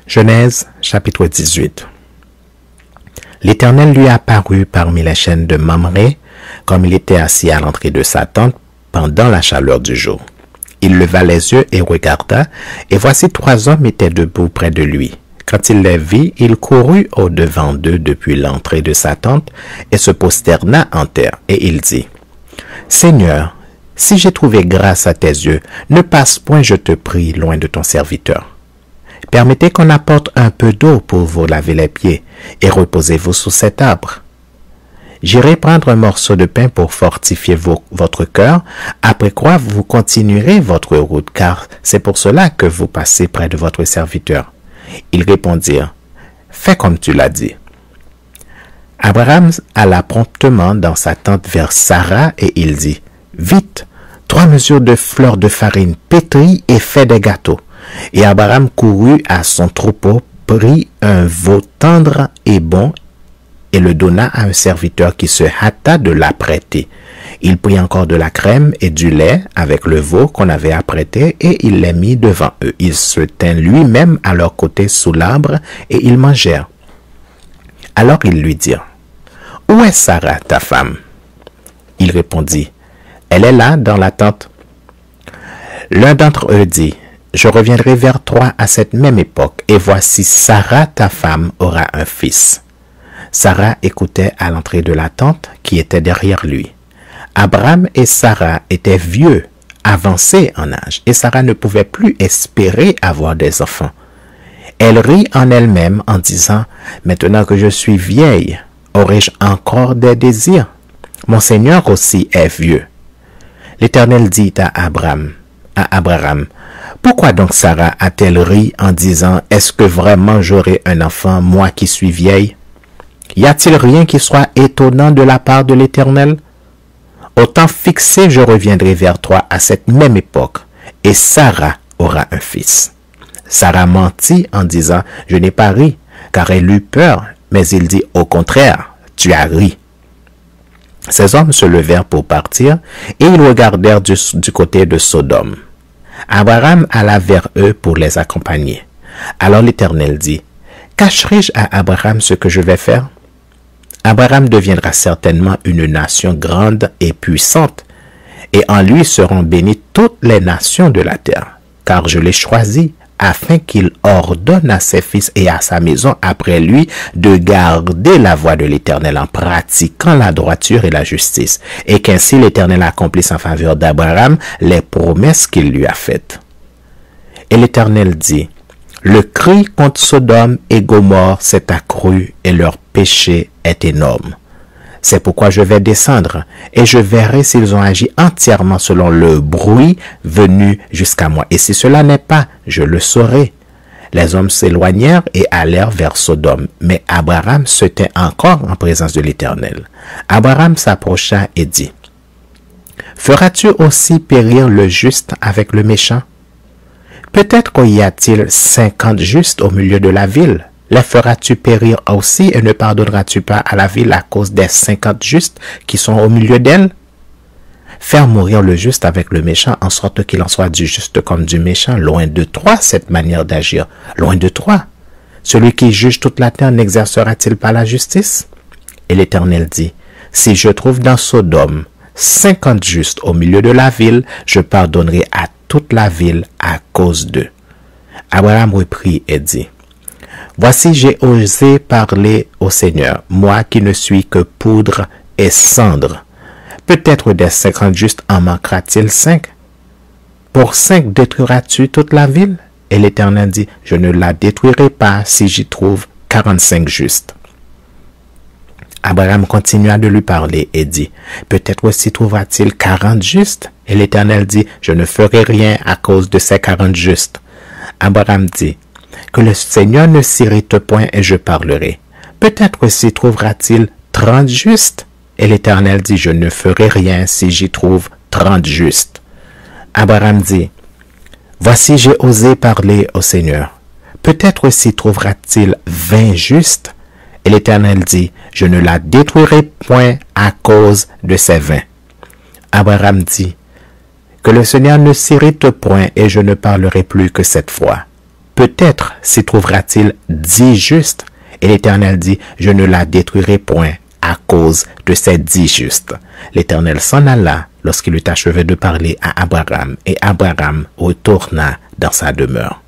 Genèse, chapitre 18. L'Éternel lui apparut parmi les chênes de Mamré, comme il était assis à l'entrée de sa tente pendant la chaleur du jour. Il leva les yeux et regarda, et voici 3 hommes étaient debout près de lui. Quand il les vit, il courut au-devant d'eux depuis l'entrée de sa tente, et se prosterna en terre, et il dit, « Seigneur, si j'ai trouvé grâce à tes yeux, ne passe point, je te prie, loin de ton serviteur. Permettez qu'on apporte un peu d'eau pour vous laver les pieds, et reposez-vous sous cet arbre. J'irai prendre un morceau de pain pour fortifier votre cœur, après quoi vous continuerez votre route, car c'est pour cela que vous passez près de votre serviteur. » Ils répondirent, « Fais comme tu l'as dit. » Abraham alla promptement dans sa tente vers Sarah, et il dit, « Vite, 3 mesures de fleurs de farine pétrie et fais des gâteaux. » Et Abraham courut à son troupeau, prit un veau tendre et bon, et le donna à un serviteur qui se hâta de l'apprêter. Il prit encore de la crème et du lait avec le veau qu'on avait apprêté, et il les mit devant eux. Il se tint lui-même à leur côté sous l'arbre, et ils mangèrent. Alors ils lui dirent, « Où est Sarah, ta femme? » Il répondit, « Elle est là, dans la tente. » L'un d'entre eux dit, « Je reviendrai vers toi à cette même époque, et voici Sarah, ta femme, aura un fils. » Sarah écoutait à l'entrée de la tente qui était derrière lui. Abraham et Sarah étaient vieux, avancés en âge, et Sarah ne pouvait plus espérer avoir des enfants. Elle rit en elle-même en disant, « Maintenant que je suis vieille, aurai-je encore des désirs? Mon Seigneur aussi est vieux. » L'Éternel dit à Abraham, « Pourquoi donc Sarah a-t-elle ri en disant, « Est-ce que vraiment j'aurai un enfant, moi qui suis vieille? » Y a-t-il rien qui soit étonnant de la part de l'Éternel? Au temps fixé, je reviendrai vers toi à cette même époque, et Sarah aura un fils. » Sarah mentit en disant, « Je n'ai pas ri, car elle eut peur. » Mais il dit, « Au contraire, tu as ri. » Ces hommes se levèrent pour partir, et ils regardèrent du côté de Sodome. Abraham alla vers eux pour les accompagner. Alors l'Éternel dit, « Cacherai-je à Abraham ce que je vais faire? Abraham deviendra certainement une nation grande et puissante, et en lui seront bénies toutes les nations de la terre, car je l'ai choisi afin qu'il ordonne à ses fils et à sa maison après lui de garder la voie de l'Éternel en pratiquant la droiture et la justice, et qu'ainsi l'Éternel accomplisse en faveur d'Abraham les promesses qu'il lui a faites. » Et l'Éternel dit, « Le cri contre Sodome et Gomorrhe s'est accru et leur péché est énorme. C'est pourquoi je vais descendre et je verrai s'ils ont agi entièrement selon le bruit venu jusqu'à moi. Et si cela n'est pas, je le saurai. » Les hommes s'éloignèrent et allèrent vers Sodome, mais Abraham se tint encore en présence de l'Éternel. Abraham s'approcha et dit, « Feras-tu aussi périr le juste avec le méchant? Peut-être qu'il y a-t-il 50 justes au milieu de la ville. Les feras-tu périr aussi et ne pardonneras-tu pas à la ville à cause des 50 justes qui sont au milieu d'elle? Faire mourir le juste avec le méchant en sorte qu'il en soit du juste comme du méchant, loin de toi cette manière d'agir, loin de toi. Celui qui juge toute la terre n'exercera-t-il pas la justice? » Et l'Éternel dit, « Si je trouve dans Sodome 50 justes au milieu de la ville, je pardonnerai à toute la ville à cause d'eux. » Abraham reprit et dit, « Voici, j'ai osé parler au Seigneur, moi qui ne suis que poudre et cendre. Peut-être des 50 justes en manquera-t-il 5? Pour 5 détruiras-tu toute la ville? » Et l'Éternel dit, « Je ne la détruirai pas si j'y trouve 45 justes. » Abraham continua de lui parler et dit, « Peut-être aussi trouvera-t-il 40 justes? » Et l'Éternel dit, « Je ne ferai rien à cause de ces 40 justes. » Abraham dit, « Que le Seigneur ne s'irrite point et je parlerai. Peut-être aussi trouvera-t-il 30 justes? » Et l'Éternel dit, « Je ne ferai rien si j'y trouve 30 justes. » Abraham dit, « Voici, j'ai osé parler au Seigneur. Peut-être aussi trouvera-t-il 20 justes? » Et l'Éternel dit, « Je ne la détruirai point à cause de ces 20. » Abraham dit, « Que le Seigneur ne s'irrite point et je ne parlerai plus que cette fois. » Peut-être s'y trouvera-t-il 10 justes. Et l'Éternel dit, je ne la détruirai point à cause de ces 10 justes. L'Éternel s'en alla lorsqu'il eut achevé de parler à Abraham, et Abraham retourna dans sa demeure.